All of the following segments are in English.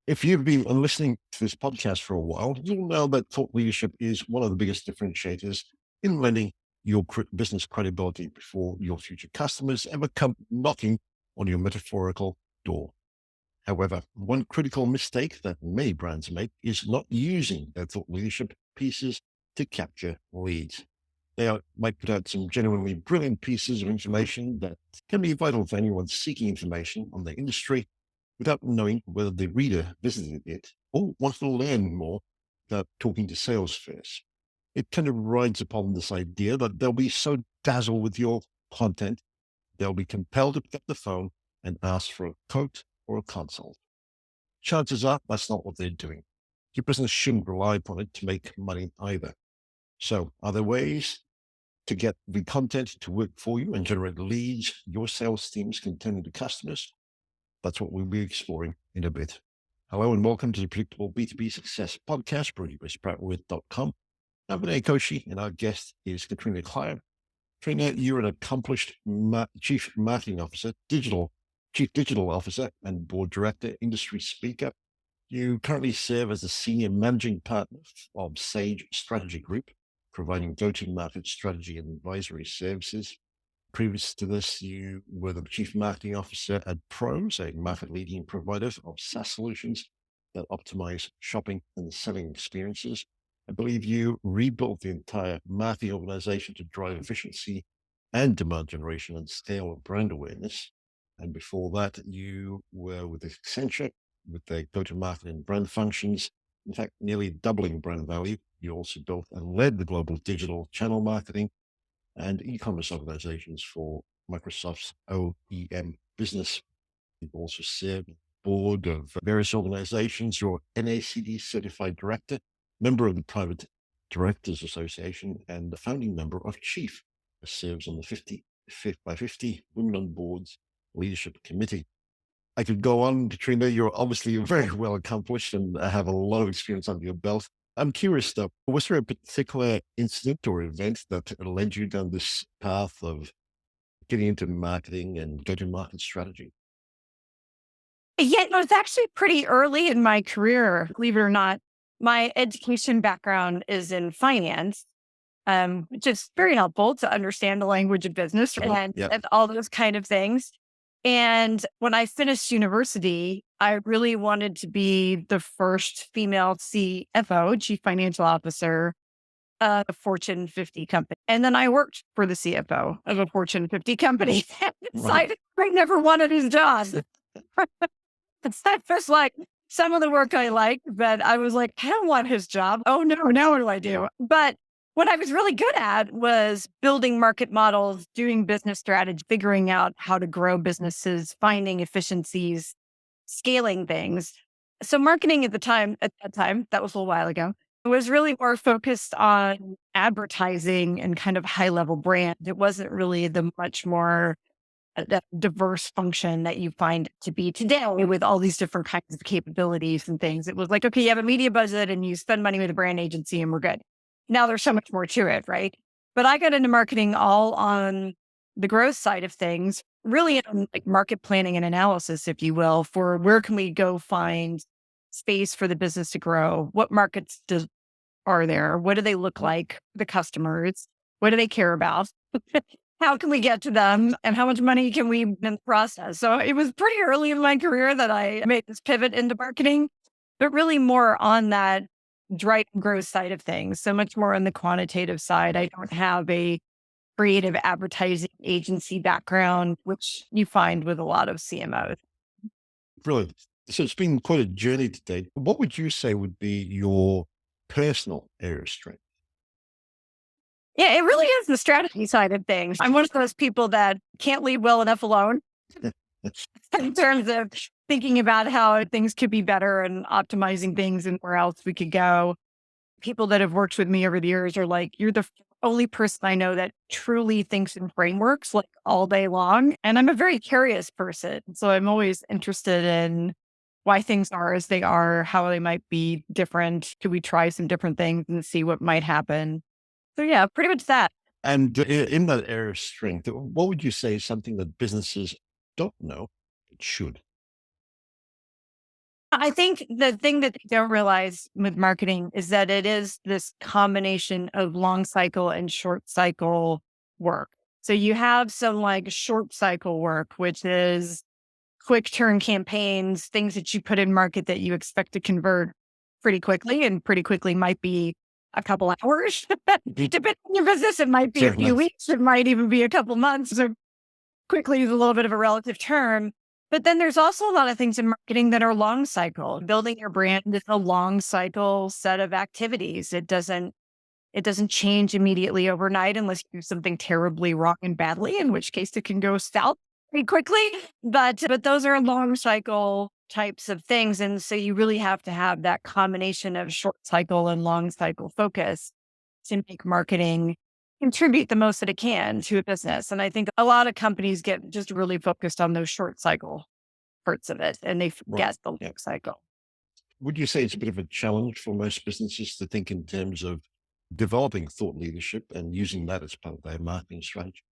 If you've been listening to this podcast for a while, you'll know that thought leadership is one of the biggest differentiators in lending your business credibility before your future customers ever come knocking on your metaphorical door. However, one critical mistake that many brands make is not using their thought leadership pieces to capture leads. Might put out some genuinely brilliant pieces of information that can be vital for anyone seeking information on the industry without knowing whether the reader visited it or wants to learn more without talking to sales first. It kind of rides upon this idea that they'll be so dazzled with your content, they'll be compelled to pick up the phone and ask for a quote or a consult. Chances are that's not what they're doing. Your business shouldn't rely upon it to make money either. So are there ways to get the content to work for you and generate leads your sales teams can turn into customers? That's what we'll be exploring in a bit. Hello and welcome to the Predictable B2B Success Podcast, brought to you by sproutwith.com. I'm Vinay Koshi, and our guest is Katrina Klier. Katrina, you're an accomplished Chief Marketing Officer, Chief Digital Officer, and Board Director, industry speaker. You currently serve as the Senior Managing Partner of Sage Strategy Group, providing go-to-market strategy and advisory services. Previous to this, you were the Chief Marketing Officer at Pros, a market-leading provider of SaaS solutions that optimize shopping and selling experiences. I believe you rebuilt the entire marketing organization to drive efficiency and demand generation and scale brand awareness. And before that, you were with Accenture with their go-to-market and brand functions. In fact, nearly doubling brand value. You also built and led the global digital channel marketing and e-commerce organizations for Microsoft's OEM business. You've also served on the board of various organizations. You're NACD certified director, member of the Private Directors Association, and the founding member of Chief, who serves on the 50 by 50 Women on Boards Leadership Committee. I could go on, Katrina. You're obviously very well accomplished and have a lot of experience under your belt. I'm curious though, was there a particular incident or event that led you down this path of getting into marketing and go-to-market strategy? Yeah, no, it's actually pretty early in my career, believe it or not. My education background is in finance, which is very helpful to understand the language of business and, Yeah. and all those kind of things. And when I finished university, I really wanted to be the first female CFO, Chief Financial Officer of a Fortune 50 company. And then I worked for the CFO of a Fortune 50 company and decided I never wanted his job. It's not just like some of the work I liked, but I was like, I don't want his job. Oh no, now what do I do? But what I was really good at was building market models, doing business strategy, figuring out how to grow businesses, finding efficiencies, scaling things. So marketing at that time, that was a little while ago, was really more focused on advertising and kind of high level brand. It wasn't really the much more that diverse function that you find to be today with all these different kinds of capabilities and things. It was like, okay, you have a media budget and you spend money with a brand agency and we're good. Now there's so much more to it, right? But I got into marketing all on the growth side of things, really on like market planning and analysis, if you will, for where can we go find space for the business to grow? What markets are there? What do they look like? The customers, what do they care about? How can we get to them and how much money can we in the process? So it was pretty early in my career that I made this pivot into marketing, but really more on that drive and growth side of things. So much more on the quantitative side. I don't have a creative advertising agency background, which you find with a lot of CMOs. Brilliant. So it's been quite a journey today. What would you say would be your personal area of strength? Yeah, it really is the strategy side of things. I'm one of those people that can't leave well enough alone in terms of thinking about how things could be better and optimizing things and where else we could go. People that have worked with me over the years are like, you're the only person I know that truly thinks in frameworks like all day long. And I'm a very curious person. So I'm always interested in why things are as they are, how they might be different. Could we try some different things and see what might happen? So yeah, pretty much that. And in that area of strength, what would you say is something that businesses don't know but should? I think the thing that they don't realize with marketing is that it is this combination of long cycle and short cycle work. So you have some like short cycle work, which is quick turn campaigns, things that you put in market that you expect to convert pretty quickly, and pretty quickly might be a couple hours. Depending on your business, it might be a Certainly. few weeks, it might even be a couple months. So quickly is a little bit of a relative term. But then there's also a lot of things in marketing that are long cycle. Building your brand is a long cycle set of activities. It doesn't change immediately overnight unless you do something terribly wrong and badly, in which case it can go south pretty quickly. But those are long cycle types of things. And so you really have to have that combination of short cycle and long cycle focus to make marketing contribute the most that it can to a business. And I think a lot of companies get just really focused on those short cycle parts of it and they Right. forget the Yeah. long cycle. Would you say it's a bit of a challenge for most businesses to think in terms of developing thought leadership and using that as part of their marketing strategy?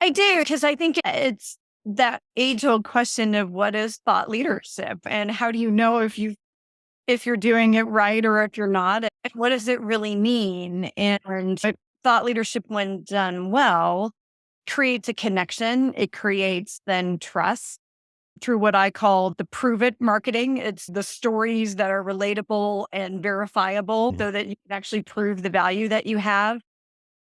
I do, because I think it's that age old question of what is thought leadership and how do you know if you're doing it right or if you're not? And what does it really mean? And thought leadership, when done well, creates a connection. It creates then trust through what I call the prove it marketing. It's the stories that are relatable and verifiable Mhm. so that you can actually prove the value that you have.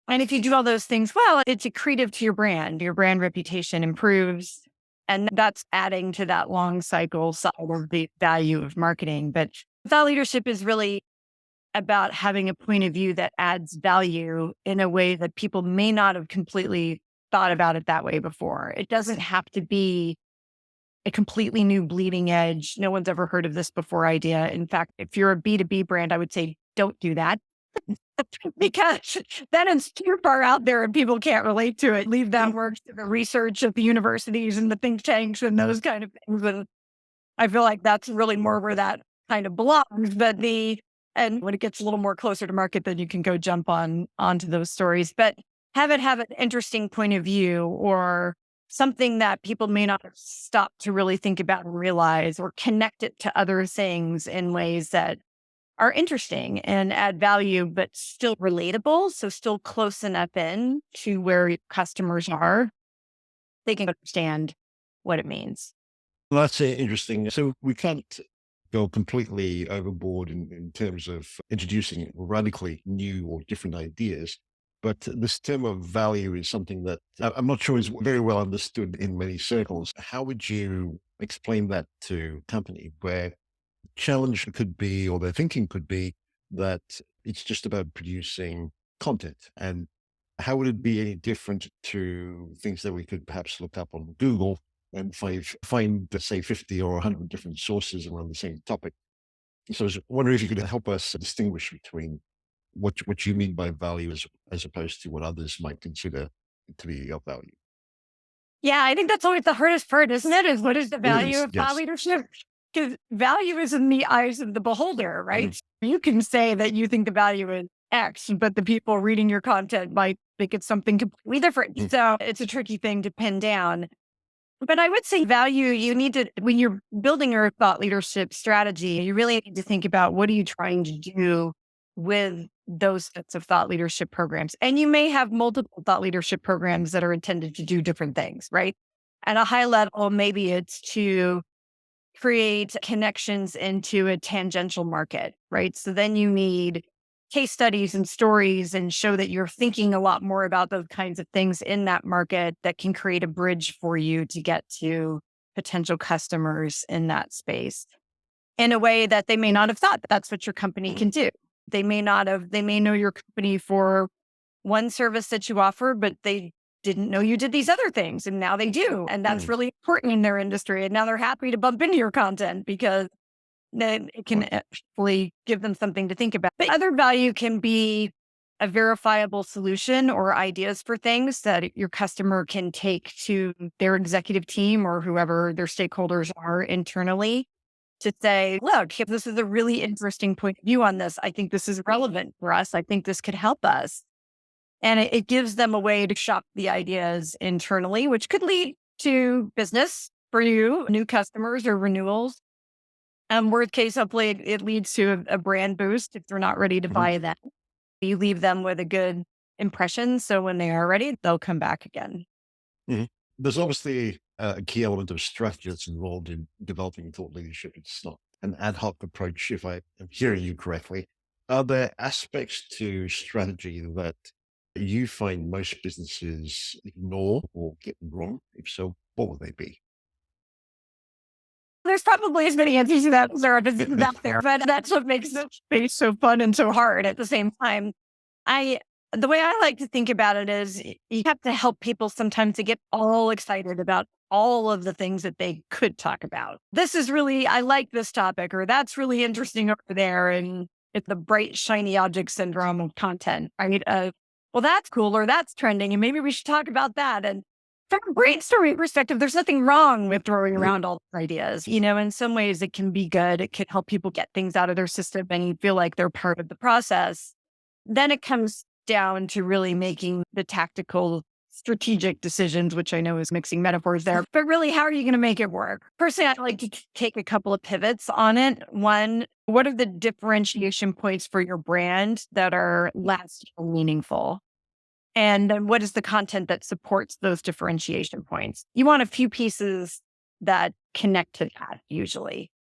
And if you do all those things well, it's accretive to your brand. Your brand reputation improves. And that's adding to that long cycle side of the value of marketing. But thought leadership is really about having a point of view that adds value in a way that people may not have completely thought about it that way before. It doesn't have to be a completely new bleeding edge. No one's ever heard of this before idea. In fact, if you're a B2B brand, I would say don't do that because then it's too far out there and people can't relate to it. Leave that work to the research of the universities and the think tanks and those kind of things. And I feel like that's really more where that kind of belongs. And when it gets a little more closer to market, then you can go jump onto those stories. But have it have an interesting point of view or something that people may not have stopped to really think about and realize, or connect it to other things in ways that are interesting and add value, but still relatable. So still close enough in to where your customers are. They can understand what it means. Well, that's interesting. So we can't go completely overboard in terms of introducing radically new or different ideas. But this term of value is something that I'm not sure is very well understood in many circles. How would you explain that to a company where challenge could be, or their thinking could be, that it's just about producing content? And how would it be any different to things that we could perhaps look up on Google and find say 50 or 100 different sources around the same topic? So I was wondering if you could help us distinguish between what you mean by value as opposed to what others might consider to be of value. Yeah, I think that's always the hardest part, isn't it? Is what is the It value is, of thought yes. leadership? Because value is in the eyes of the beholder, Mhm. right? You can say that you think the value is X, but the people reading your content might think it's something completely different. Mm. So it's a tricky thing to pin down. But I would say value, you need to, when you're building your thought leadership strategy, you really need to think about what are you trying to do with those sets of thought leadership programs. And you may have multiple thought leadership programs that are intended to do different things, right? At a high level, maybe it's to create connections into a tangential market, right? So then you need case studies and stories and show that you're thinking a lot more about those kinds of things in that market that can create a bridge for you to get to potential customers in that space in a way that they may not have thought that that's what your company can do. They may know your company for one service that you offer, but they didn't know you did these other things. And now they do. And that's Mm. really important in their industry. And now they're happy to bump into your content because then it can Right. actually give them something to think about. But other value can be a verifiable solution or ideas for things that your customer can take to their executive team or whoever their stakeholders are internally to say, look, this is a really interesting point of view on this. I think this is relevant for us. I think this could help us. And it gives them a way to shop the ideas internally, which could lead to business for you, new customers or renewals. Worst case, hopefully it leads to a brand boost if they're not ready to Mhm, buy that. You leave them with a good impression. So when they are ready, they'll come back again. mhm. There's obviously a key element of strategy that's involved in developing thought leadership. It's not an ad hoc approach, if I am hearing you correctly. Are there aspects to strategy that you find most businesses ignore or get wrong? If so, what would they be? There's probably as many answers to that as there are businesses out there, but that's what makes this space so fun and so hard at the same time. I the way I like to think about it is you have to help people sometimes to get all excited about all of the things that they could talk about. This is really, I like this topic, or that's really interesting over there. And it's the bright, shiny object syndrome of content, right? Well, that's cool, or that's trending, and maybe we should talk about that. And from a brainstorming perspective, there's nothing wrong with throwing Mhm, around all the ideas. In some ways it can be good. It can help people get things out of their system and feel like they're part of the process. Then it comes down to really making the tactical, strategic decisions, which I know is mixing metaphors there. But really, how are you going to make it work? Personally, I like to take a couple of pivots on it. One, what are the differentiation points for your brand that are lasting and meaningful? And then what is the content that supports those differentiation points? You want a few pieces that connect to that usually.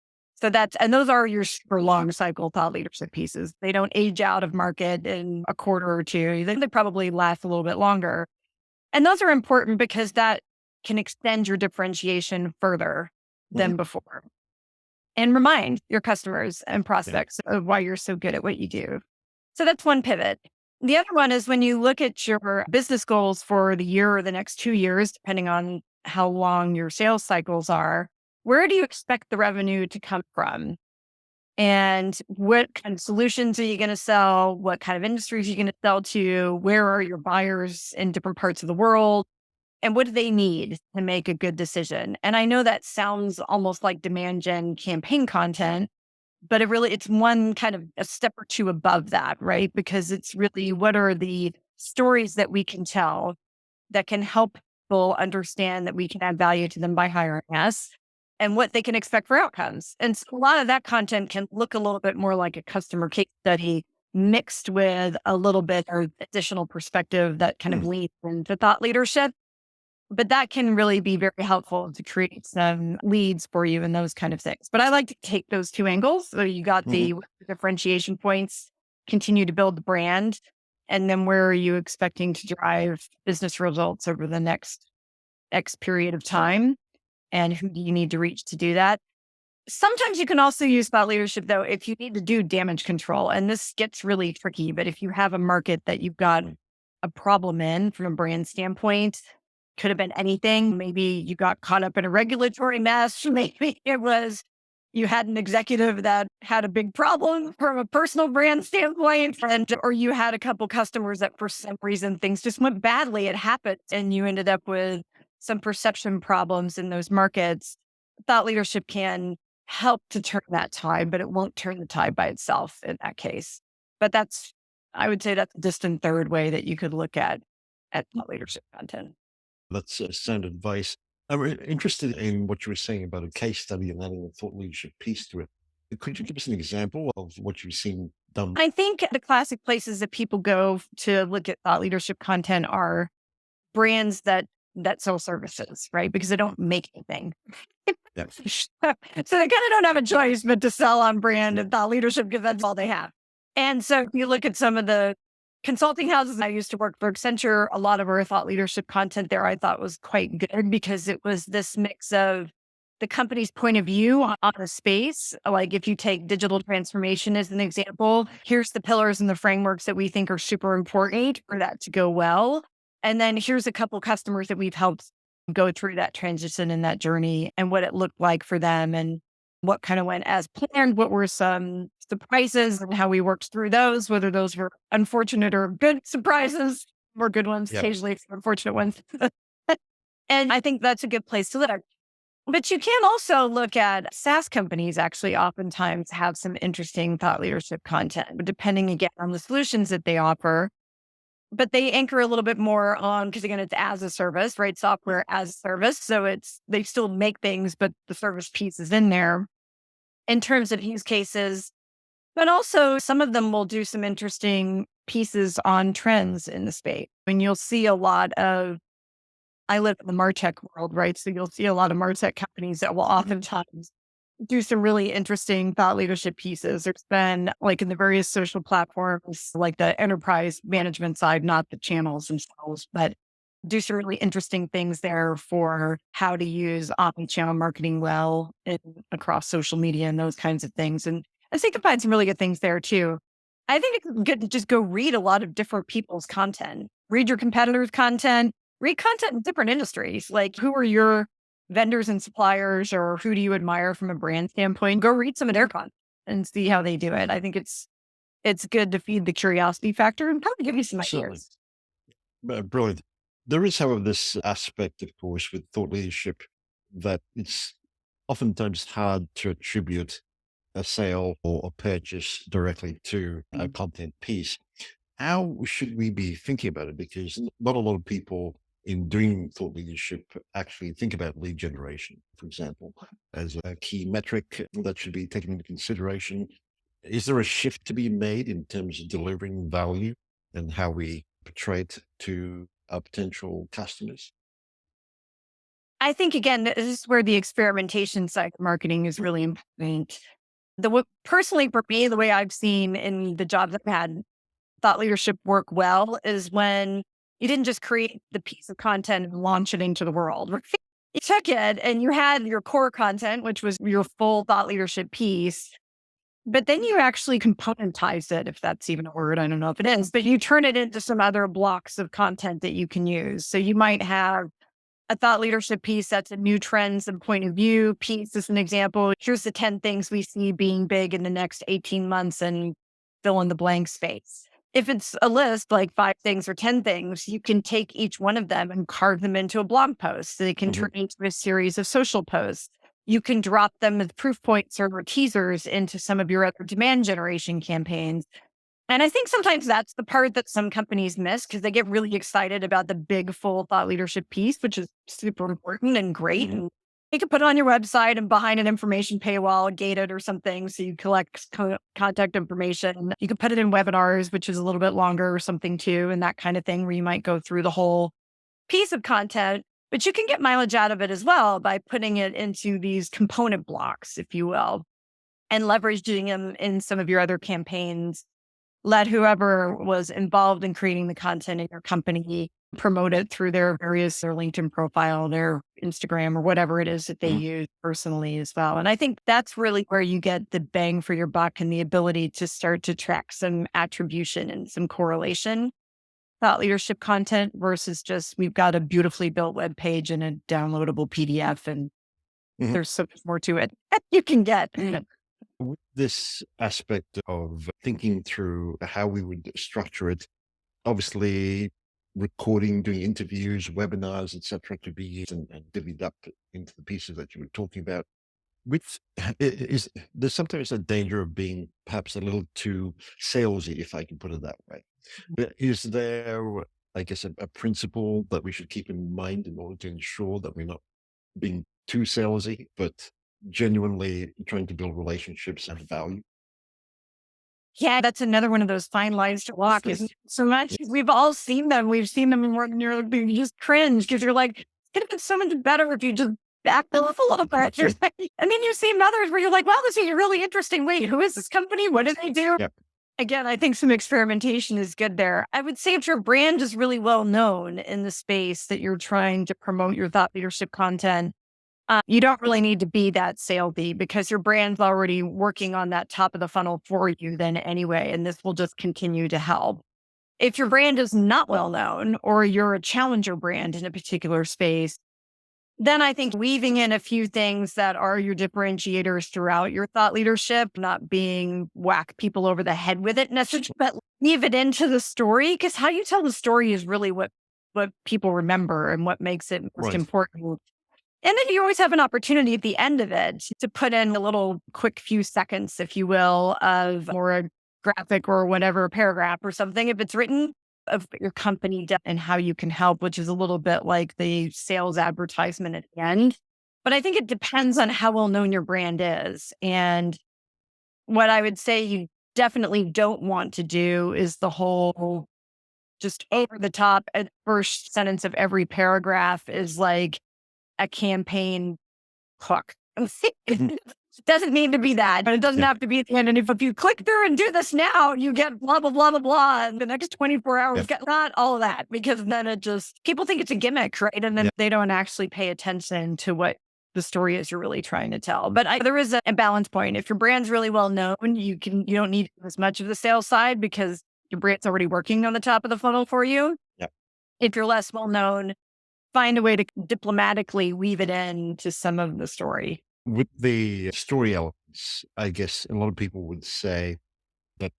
And those are your super long cycle thought leadership pieces. They don't age out of market in a quarter or two. They probably last a little bit longer. And those are important because that can extend your differentiation further mhm. than before and remind your customers and Yeah. prospects of why you're so good at what you do. So that's one pivot. The other one is when you look at your business goals for the year or the next 2 years, depending on how long your sales cycles are, where do you expect the revenue to come from? And what kind of solutions are you going to sell? What kind of industries are you going to sell to? Where are your buyers in different parts of the world? And what do they need to make a good decision? And I know that sounds almost like demand gen campaign content, but it's one kind of a step or two above that, right? Because it's really what are the stories that we can tell that can help people understand that we can add value to them by hiring us and what they can expect for outcomes. And so a lot of that content can look a little bit more like a customer case study mixed with a little bit or additional perspective that kind of Mm, leads into thought leadership. But that can really be very helpful to create some leads for you and those kind of things. But I like to take those two angles. So you got mhm. the differentiation points, continue to build the brand, and then where are you expecting to drive business results over the next X period of time? And who do you need to reach to do that? Sometimes you can also use thought leadership, though, if you need to do damage control. And this gets really tricky. But if you have a market that you've got a problem in from a brand standpoint, could have been anything. Maybe you got caught up in a regulatory mess. Maybe it was you had an executive that had a big problem from a personal brand standpoint, or you had a couple customers that for some reason things just went badly. It happened, and you ended up with some perception problems in those markets. Thought leadership can help to turn that tide, but it won't turn the tide by itself in that case. But I would say that's a distant third way that you could look at thought leadership content. That's sound advice. I'm interested in what you were saying about a case study and adding a thought leadership piece to it. Could you give us an example of what you've seen done? I think the classic places that people go to look at thought leadership content are brands that sell services, right? Because they don't make anything. Yeah. So they kind of don't have a choice but to sell on brand and thought leadership because that's all they have. And so if you look at some of the consulting houses, I used to work for Accenture, a lot of our thought leadership content there I thought was quite good because it was this mix of the company's point of view on a space. Like if you take digital transformation as an example, here's the pillars and the frameworks that we think are super important for that to go well. And then here's a couple customers that we've helped go through that transition and that journey and what it looked like for them and what kind of went as planned, what were some surprises and how we worked through those, whether those were unfortunate or good surprises, more good ones, Yeah. occasionally unfortunate ones. And I think that's a good place to look. But you can also look at SaaS companies actually oftentimes have some interesting thought leadership content, depending again on the solutions that they offer. But they anchor a little bit more on, because again, it's as a service, right? Software as a service. So they still make things, but the service piece is in there. in terms of use cases, but also some of them will do some interesting pieces on trends in the space. And you'll see a lot of, I live in the MarTech world, right? So you'll see a lot of MarTech companies that will oftentimes do some really interesting thought leadership pieces. There's been like in the various social platforms, like the enterprise management side, not the channels themselves, but do some really interesting things there for how to use omni-channel marketing well across social media and those kinds of things. And I think you can find some really good things there too. I think it's good to just go read a lot of different people's content, read your competitors' content, read content in different industries. Like who are your vendors and suppliers, or who do you admire from a brand standpoint? Go read some of their content and see how they do it. I think it's good to feed the curiosity factor and kind of give you some Certainly. ideas. Brilliant. There is, however, this aspect, of course, with thought leadership that it's oftentimes hard to attribute a sale or a purchase directly to a content piece. How should we be thinking about it? Because not a lot of people in doing thought leadership actually think about lead generation, for example, as a key metric that should be taken into consideration. Is there a shift to be made in terms of delivering value and how we portray it to our potential customers? I think again, this is where the experimentation side of marketing is really important. Personally for me, the way I've seen in the jobs I've had, thought leadership work well is when you didn't just create the piece of content and launch it into the world. Right? You took it and you had your core content, which was your full thought leadership piece, but then you actually componentize it, if that's even a word. I don't know if it is, but you turn it into some other blocks of content that you can use. So you might have a thought leadership piece that's a new trends and point of view piece as an example. Here's the 10 things we see being big in the next 18 months and fill in the blank space. If it's a list like 5 things or 10 things, you can take each one of them and carve them into a blog post. So they can turn into a series of social posts. You can drop them as proof points or teasers into some of your other demand generation campaigns. And I think sometimes that's the part that some companies miss because they get really excited about the big, full thought leadership piece, which is super important and great. And you can put it on your website and behind an information paywall, gated or something. So you collect contact information. You can put it in webinars, which is a little bit longer or something too, and that kind of thing where you might go through the whole piece of content. But you can get mileage out of it as well by putting it into these component blocks, if you will, and leveraging them in some of your other campaigns. Let whoever was involved in creating the content in your company promote it through their LinkedIn profile, their Instagram, or whatever it is that they use personally as well. And I think that's really where you get the bang for your buck and the ability to start to track some attribution and some correlation. Thought leadership content versus just we've got a beautifully built web page and a downloadable PDF, and there's so much more to it you can get. With this aspect of thinking through how we would structure it, obviously recording, doing interviews, webinars, etc., to be used and divvied up into the pieces that you were talking about. With is there's sometimes a danger of being perhaps a little too salesy, if I can put it that way. Is there, I guess, a principle that we should keep in mind in order to ensure that we're not being too salesy, but genuinely trying to build relationships and value? Yeah, that's another one of those fine lines to walk. Isn't it? So much. We've all seen them. We've seen them and you just cringe because you're like, it could have been so much better if you just backed off a little bit. And then you see others where you're like, wow, this is really interesting. Wait, who is this company? What do they do? Yep. Again, I think some experimentation is good there. I would say if your brand is really well known in the space that you're trying to promote your thought leadership content, you don't really need to be that salesy because your brand's already working on that top of the funnel for you then anyway, and this will just continue to help. If your brand is not well known or you're a challenger brand in a particular space, then I think weaving in a few things that are your differentiators throughout your thought leadership, not being whack people over the head with it necessarily, but weave it into the story because how you tell the story is really what people remember and what makes it most important. And then you always have an opportunity at the end of it to put in a little quick few seconds, if you will, of more a graphic or whatever paragraph or something, if it's written, of what your company does and how you can help, which is a little bit like the sales advertisement at the end. But I think it depends on how well known your brand is. And what I would say you definitely don't want to do is the whole just over the top at first sentence of every paragraph is like a campaign hook. It doesn't need to be that, but it doesn't Yeah. have to be at the end. And if you click through and do this now, you get blah, blah, blah, blah, blah. And the next 24 hours, Yeah. get not all of that, because then it just, people think it's a gimmick, right? And then Yeah. they don't actually pay attention to what the story is you're really trying to tell. But there is a balance point. If your brand's really well known, you don't need as much of the sales side because your brand's already working on the top of the funnel for you. Yeah. If you're less well known, find a way to diplomatically weave it in to some of the story. With the story elements, I guess a lot of people would say that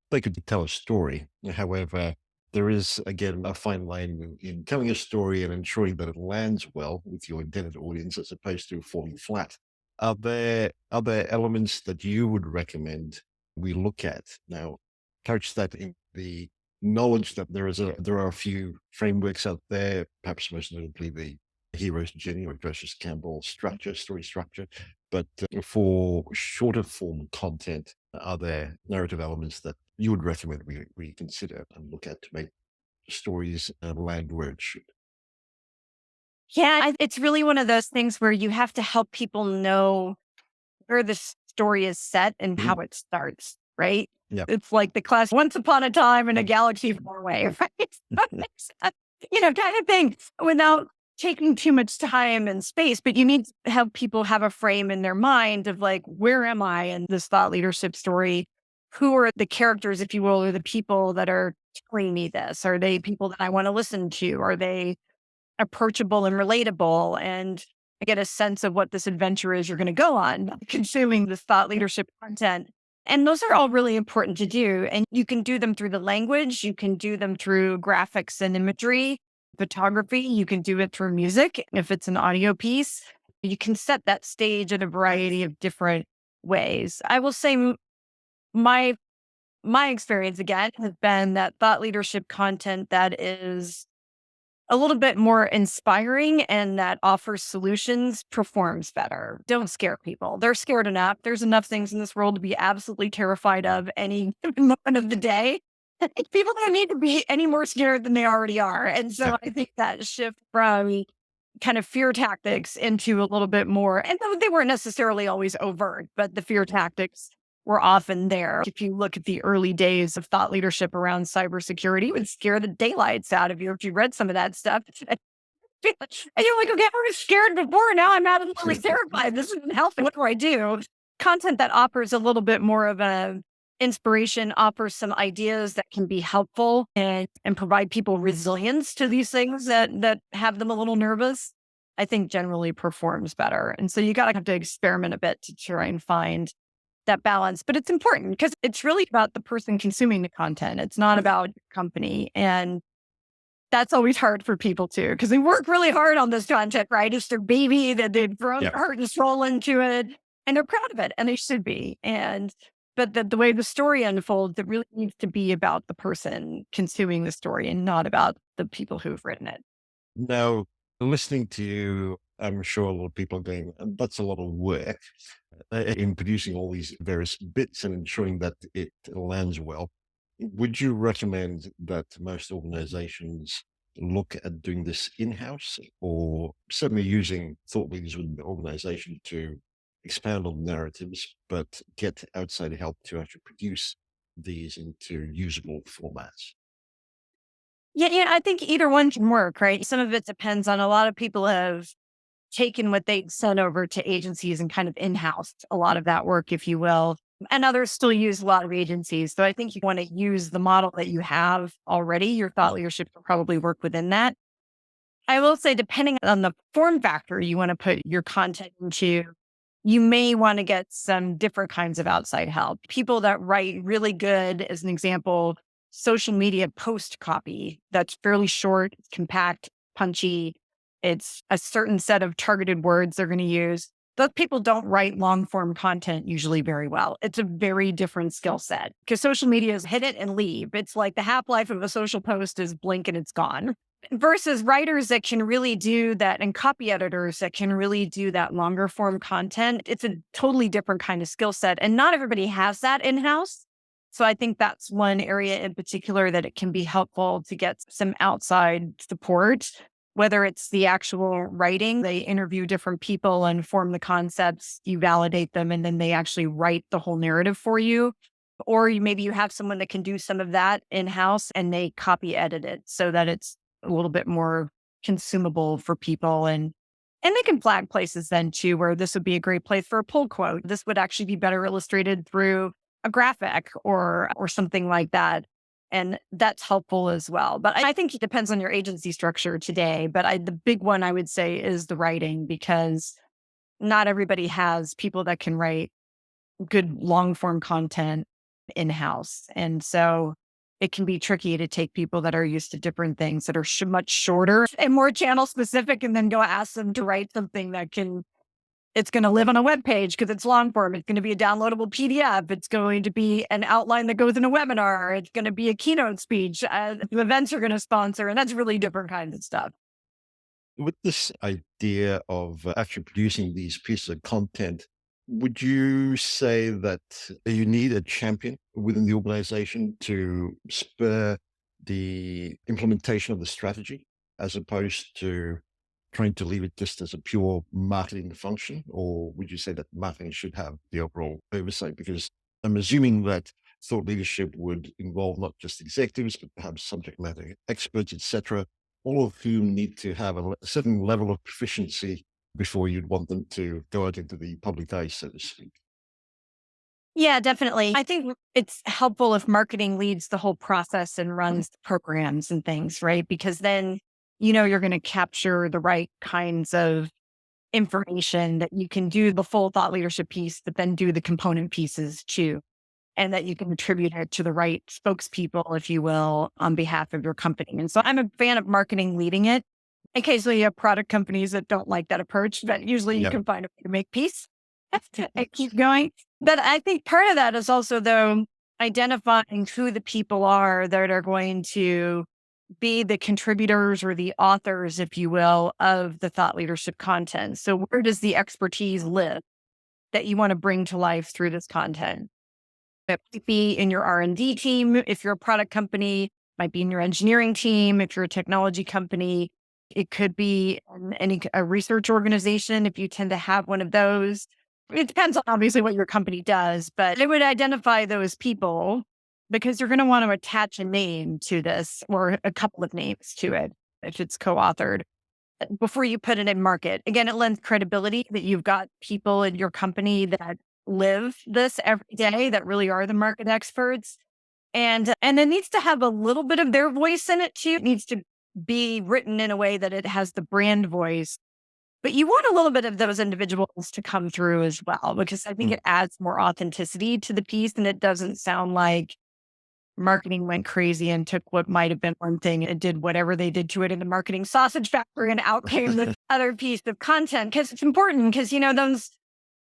they could tell a story. However, there is, again, a fine line in telling a story and ensuring that it lands well with your intended audience as opposed to falling flat. Are there other elements that you would recommend we look at? Now, couch that in the knowledge that there are a few frameworks out there, perhaps most notably the hero's journey or Joseph Campbell story structure. But for shorter form content, are there narrative elements that you would recommend we consider and look at to make stories land where it should? Yeah, it's really one of those things where you have to help people know where the story is set and how it starts, right? Yeah. It's like the class once upon a time in a galaxy far away, right? Kind of thing without taking too much time and space. But you need to have people have a frame in their mind of like, where am I in this thought leadership story? Who are the characters, if you will, or the people that are telling me this? Are they people that I want to listen to? Are they approachable and relatable? And I get a sense of what this adventure is you're going to go on, consuming this thought leadership content. And those are all really important to do. And you can do them through the language. You can do them through graphics and imagery, photography. You can do it through music. If it's an audio piece, you can set that stage in a variety of different ways. I will say my experience again has been that thought leadership content that is a little bit more inspiring and that offers solutions performs better. Don't scare people. They're scared enough. There's enough things in this world to be absolutely terrified of any moment of the day. People don't need to be any more scared than they already are. And so I think that shift from kind of fear tactics into a little bit more, and they weren't necessarily always overt, but the fear tactics were often there. If you look at the early days of thought leadership around cybersecurity, it would scare the daylights out of you if you read some of that stuff. And you're like, okay, I was scared before. Now I'm absolutely terrified. This isn't healthy. What do I do? Content that offers a little bit more of a inspiration, offers some ideas that can be helpful and provide people resilience to these things that have them a little nervous, I think generally performs better. And so you got to have to experiment a bit to try and find that balance. But it's important because it's really about the person consuming the content. It's not about your company. And that's always hard for people too, because they work really hard on this content, right? It's their baby that they've thrown their heart and soul into it, and they're proud of it, and they should be. But the way the story unfolds, it really needs to be about the person consuming the story and not about the people who've written it. Now, listening to you, I'm sure a lot of people are going, that's a lot of work in producing all these various bits and ensuring that it lands well. Would you recommend that most organizations look at doing this in-house, or certainly using thought leaders within the organization to expand on narratives, but get outside help to actually produce these into usable formats? Yeah, I think either one can work, right? Some of it depends on, a lot of people have taken what they sent over to agencies and kind of in-house a lot of that work, if you will. And others still use a lot of agencies. So I think you want to use the model that you have already. Your thought leadership will probably work within that. I will say, depending on the form factor you want to put your content into, you may want to get some different kinds of outside help. People that write really good, as an example, social media post copy that's fairly short, compact, punchy. It's a certain set of targeted words they're going to use. those people don't write long form content usually very well. It's a very different skill set because social media is hit it and leave. It's like the half life of a social post is blink and it's gone. Versus writers that can really do that and copy editors that can really do that longer form content. It's a totally different kind of skill set. And not everybody has that in house. So I think that's one area in particular that it can be helpful to get some outside support, whether it's the actual writing, they interview different people and form the concepts, you validate them, and then they actually write the whole narrative for you. Or maybe you have someone that can do some of that in-house and they copy edit it so that it's a little bit more consumable for people. And they can flag places then too, where this would be a great place for a pull quote. This would actually be better illustrated through a graphic or something like that. And that's helpful as well. But I think it depends on your agency structure today. But the big one I would say is the writing, because not everybody has people that can write good long form content in-house. And so it can be tricky to take people that are used to different things that are much shorter and more channel specific and then go ask them to write something that it's going to live on a web page because it's long form. It's going to be a downloadable PDF. It's going to be an outline that goes in a webinar. It's going to be a keynote speech. The events are going to sponsor, and that's really different kinds of stuff. With this idea of actually producing these pieces of content, would you say that you need a champion within the organization to spur the implementation of the strategy as opposed to trying to leave it just as a pure marketing function? Or would you say that marketing should have the overall oversight? Because I'm assuming that thought leadership would involve not just executives, but perhaps subject matter experts, etc., all of whom need to have a certain level of proficiency before you'd want them to go out into the public eye, so to speak. Yeah, definitely. I think it's helpful if marketing leads the whole process and runs the programs and things, right? Because then you're going to capture the right kinds of information that you can do the full thought leadership piece, but then do the component pieces too. And that you can attribute it to the right spokespeople, if you will, on behalf of your company. And so I'm a fan of marketing leading it. Occasionally you have product companies that don't like that approach, but usually you can find a way to make peace and keep going. But I think part of that is also, though, identifying who the people are that are going to be the contributors or the authors, if you will, of the thought leadership content. So where does the expertise live that you want to bring to life through this content? It might be in your R&D team. If you're a product company, it might be in your engineering team. If you're a technology company, it could be in a research organization if you tend to have one of those. It depends on obviously what your company does, but it would identify those people because you're going to want to attach a name to this or a couple of names to it if it's co-authored before you put it in market. Again, it lends credibility that you've got people in your company that live this every day that really are the market experts. And it needs to have a little bit of their voice in it too. It needs to be written in a way that it has the brand voice. But you want a little bit of those individuals to come through as well, because I think it adds more authenticity to the piece and it doesn't sound like marketing went crazy and took what might have been one thing and did whatever they did to it in the marketing sausage factory and out came this other piece of content. Because it's important because,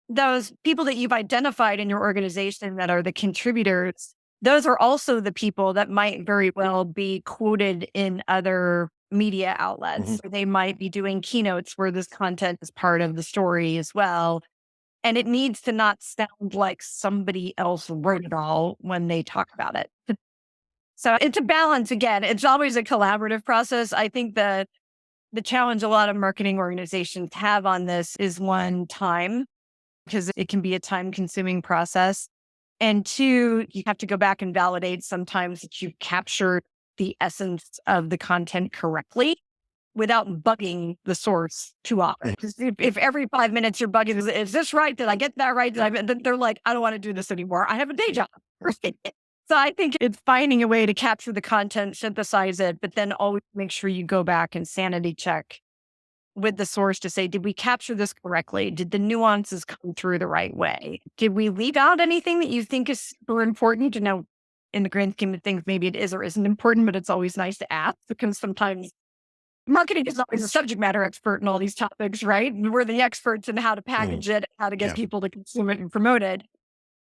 those people that you've identified in your organization that are the contributors, those are also the people that might very well be quoted in other media outlets. They might be doing keynotes where this content is part of the story as well. And it needs to not sound like somebody else wrote it all when they talk about it. So it's a balance. Again, it's always a collaborative process. I think that the challenge a lot of marketing organizations have on this is one, time, because it can be a time-consuming process. And two, you have to go back and validate sometimes that you've captured the essence of the content correctly without bugging the source too often. Because if every 5 minutes you're bugging, is this right? Did I get that right? Then they're like, I don't want to do this anymore. I have a day job. So I think it's finding a way to capture the content, synthesize it, but then always make sure you go back and sanity check with the source to say, did we capture this correctly? Did the nuances come through the right way? Did we leave out anything that you think is super important to know? In the grand scheme of things, maybe it is or isn't important, but it's always nice to ask because sometimes marketing is always a subject matter expert in all these topics, right? We're the experts in how to package it, how to get Yeah. people to consume it and promote it.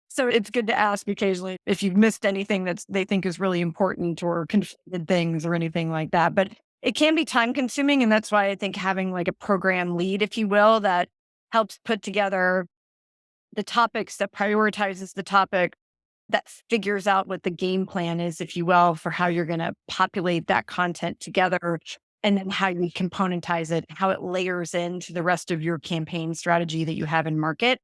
So it's good to ask occasionally if you've missed anything that they think is really important or conflicted things or anything like that. But it can be time consuming. And that's why I think having like a program lead, if you will, that helps put together the topics, that prioritizes the topic, that figures out what the game plan is, if you will, for how you're going to populate that content together, and then how you componentize it, how it layers into the rest of your campaign strategy that you have in market,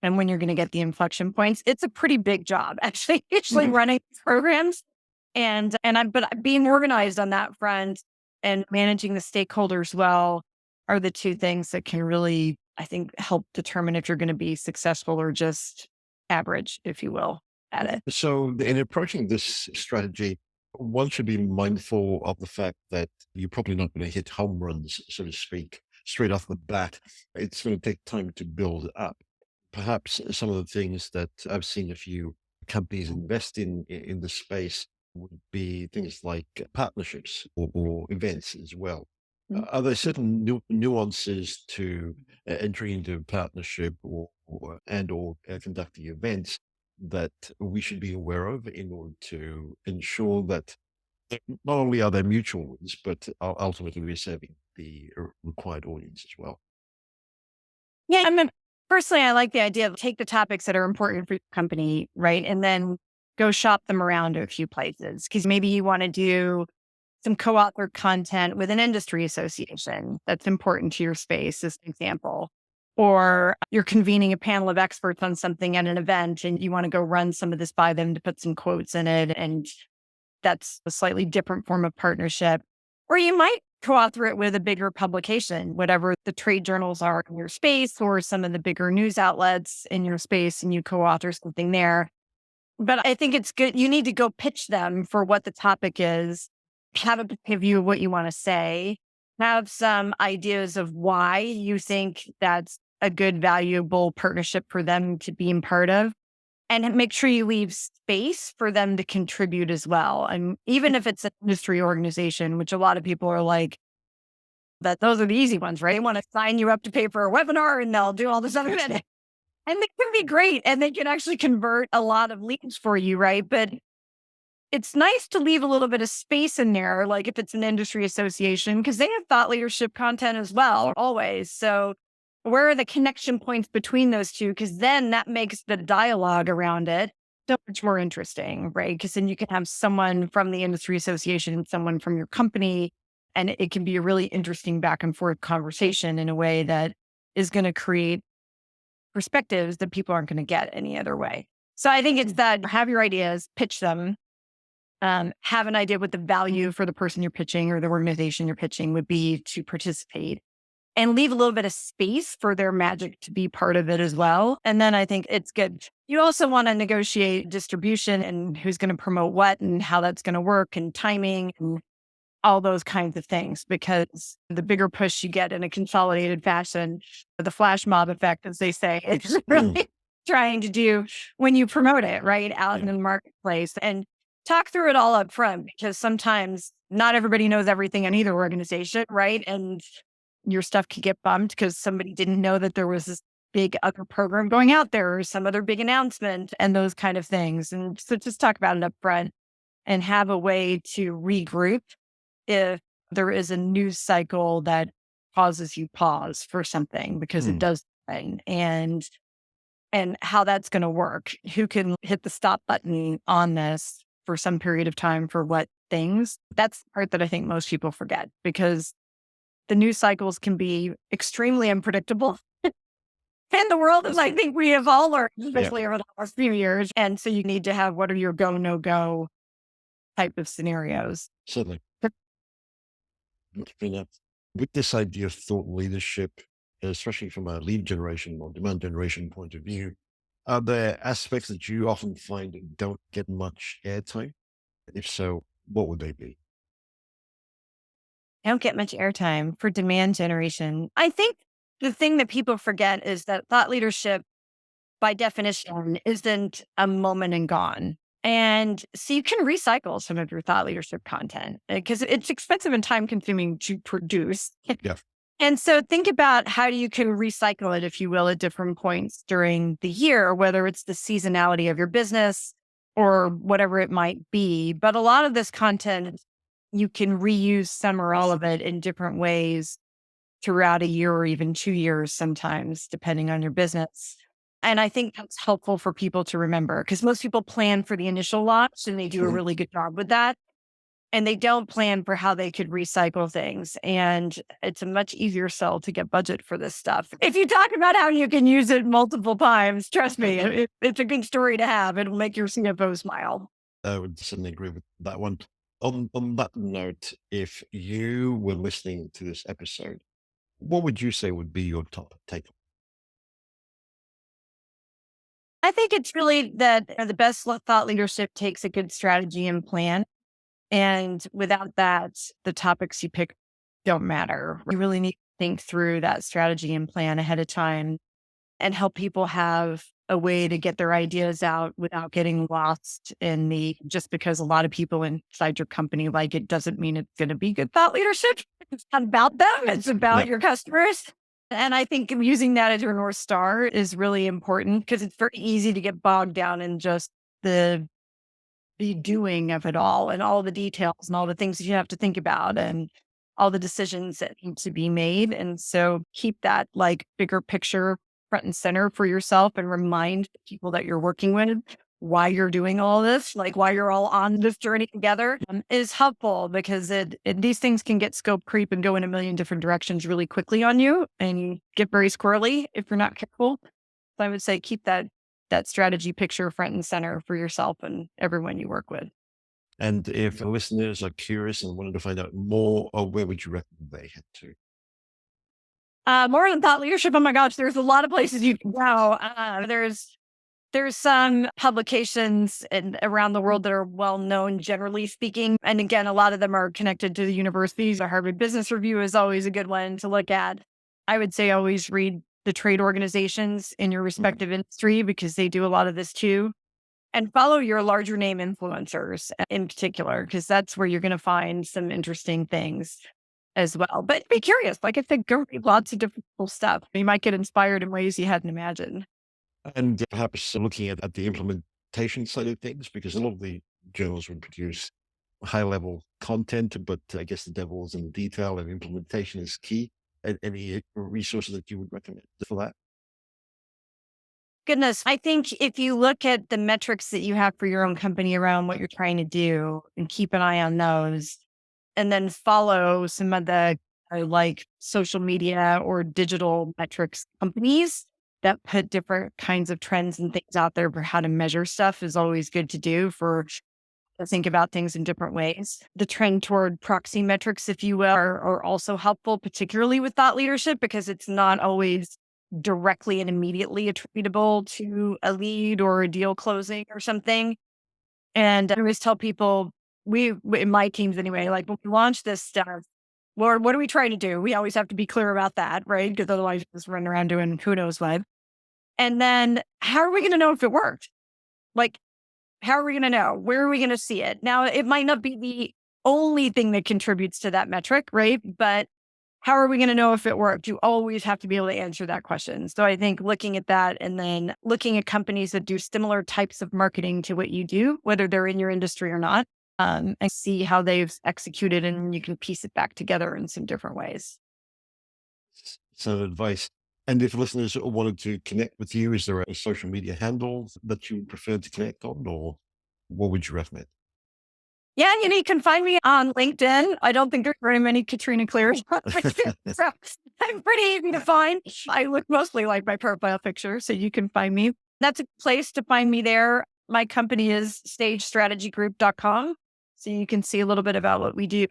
and when you're going to get the inflection points. It's a pretty big job, actually, running programs. But being organized on that front and managing the stakeholders well are the two things that can really, I think, help determine if you're going to be successful or just average, if you will, at it. So in approaching this strategy, one should be mindful of the fact that you're probably not going to hit home runs, so to speak, straight off the bat. It's going to take time to build up. Perhaps some of the things that I've seen a few companies invest in the space would be things like partnerships or events as well. Are there certain nuances to entering into a partnership or conducting events that we should be aware of in order to ensure that not only are they mutual ones, but ultimately we're serving the required audience as well? Yeah, personally, I like the idea of take the topics that are important for your company, right? And then go shop them around to a few places. Because maybe you want to do some co-authored content with an industry association that's important to your space, as an example. Or you're convening a panel of experts on something at an event and you want to go run some of this by them to put some quotes in it. And that's a slightly different form of partnership. Or you might co-author it with a bigger publication, whatever the trade journals are in your space or some of the bigger news outlets in your space, and you co-author something there. But I think it's good. You need to go pitch them for what the topic is, have a view of what you want to say, have some ideas of why you think that's a good, valuable partnership for them to be in part of, and make sure you leave space for them to contribute as well. And even if it's an industry organization, which a lot of people are like, that those are the easy ones, right? They want to sign you up to pay for a webinar and they'll do all this other shit. And they can be great and they can actually convert a lot of leads for you, right? But it's nice to leave a little bit of space in there, like if it's an industry association, because they have thought leadership content as well, always. So where are the connection points between those two? Because then that makes the dialogue around it so much more interesting, right? Because then you can have someone from the industry association and someone from your company, and it can be a really interesting back and forth conversation in a way that is going to create perspectives that people aren't going to get any other way. So I think it's that have your ideas, pitch them, have an idea what the value for the person you're pitching or the organization you're pitching would be to participate, and leave a little bit of space for their magic to be part of it as well. And then I think it's good. You also want to negotiate distribution and who's going to promote what and how that's going to work and timing and all those kinds of things, because the bigger push you get in a consolidated fashion, the flash mob effect, as they say, it's really trying to do when you promote it, right, out in the marketplace. And talk through it all up front, because sometimes not everybody knows everything in either organization, right? And your stuff could get bumped because somebody didn't know that there was this big other program going out there or some other big announcement and those kind of things. And so just talk about it up front and have a way to regroup if there is a news cycle that causes you pause for something, because it does thing, and how that's going to work. Who can hit the stop button on this for some period of time for what things? That's the part that I think most people forget, because the news cycles can be extremely unpredictable. And the world is, I think we have all learned, especially over the last few years. And so you need to have what are your go, no go type of scenarios. Certainly. With this idea of thought leadership, especially from a lead generation or demand generation point of view, are there aspects that you often find don't get much airtime? If so, what would they be? I don't get much airtime for demand generation. I think the thing that people forget is that thought leadership, by definition, isn't a moment and gone. And so you can recycle some of your thought leadership content because it's expensive and time consuming to produce. Yeah. And so think about how you can recycle it, if you will, at different points during the year, whether it's the seasonality of your business or whatever it might be. But a lot of this content, you can reuse some or all of it in different ways throughout a year or even 2 years sometimes, depending on your business. And I think that's helpful for people to remember because most people plan for the initial launch and they do a Mhm. really good job with that. And they don't plan for how they could recycle things. And it's a much easier sell to get budget for this stuff. If you talk about how you can use it multiple times, trust me, it's a good story to have. It'll make your CFO smile. I would certainly agree with that one. On that note, if you were listening to this episode, what would you say would be your top take? I think it's really that the best thought leadership takes a good strategy and plan. And without that, the topics you pick don't matter. You really need to think through that strategy and plan ahead of time and help people have a way to get their ideas out without getting lost in just because a lot of people inside your company like it doesn't mean it's going to be good thought leadership. It's not about them, it's Yeah. about your customers. And I think using that as your North Star is really important because it's very easy to get bogged down in just the doing of it all and all the details and all the things that you have to think about and all the decisions that need to be made. And so keep that like bigger picture front and center for yourself and remind the people that you're working with why you're doing all this, like why you're all on this journey together is helpful because these things can get scope creep and go in a million different directions really quickly on you and get very squirrely if you're not careful. So I would say keep that strategy picture front and center for yourself and everyone you work with. And if listeners are curious and wanted to find out more, where would you recommend they head to? More than thought leadership. Oh my gosh, there's a lot of places you can go. There's some publications around the world that are well known, generally speaking. And again, a lot of them are connected to the universities. The Harvard Business Review is always a good one to look at. I would say always read the trade organizations in your respective industry because they do a lot of this too. And follow your larger name influencers in particular, because that's where you're going to find some interesting things as well. But be curious. Like I said, go read lots of different cool stuff. You might get inspired in ways you hadn't imagined. And perhaps looking at the implementation side of things, because a lot of the journals would produce high level content, but I guess the devil's in the detail and implementation is key. Any resources that you would recommend for that? Goodness, I think if you look at the metrics that you have for your own company around what you're trying to do and keep an eye on those, and then follow some of the like social media or digital metrics companies that put different kinds of trends and things out there for how to measure stuff is always good to do for to think about things in different ways. The trend toward proxy metrics, if you will, are also helpful, particularly with thought leadership, because it's not always directly and immediately attributable to a lead or a deal closing or something. And I always tell people, in my teams anyway, like when we launch this stuff, Lord, what are we trying to do? We always have to be clear about that, right? Because otherwise, we're just running around doing who knows what. And then how are we going to know if it worked? Like, how are we going to know? Where are we going to see it? Now, it might not be the only thing that contributes to that metric, right? But how are we going to know if it worked? You always have to be able to answer that question. So I think looking at that and then looking at companies that do similar types of marketing to what you do, whether they're in your industry or not, and see how they've executed and you can piece it back together in some different ways. So advice. And if listeners wanted to connect with you, is there a social media handle that you prefer to connect on, or what would you recommend? Yeah, you can find me on LinkedIn. I don't think there's very many Katrina Kliers on LinkedIn, so I'm pretty easy to find. I look mostly like my profile picture, so you can find me. That's a place to find me there. My company is stagestrategygroup.com, so you can see a little bit about what we do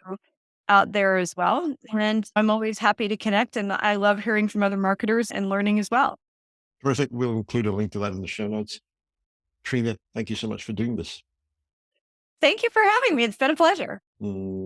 out there as well. And I'm always happy to connect, and I love hearing from other marketers and learning as well. Terrific. We'll include a link to that in the show notes. Trina, thank you so much for doing this. Thank you for having me. It's been a pleasure. Mm.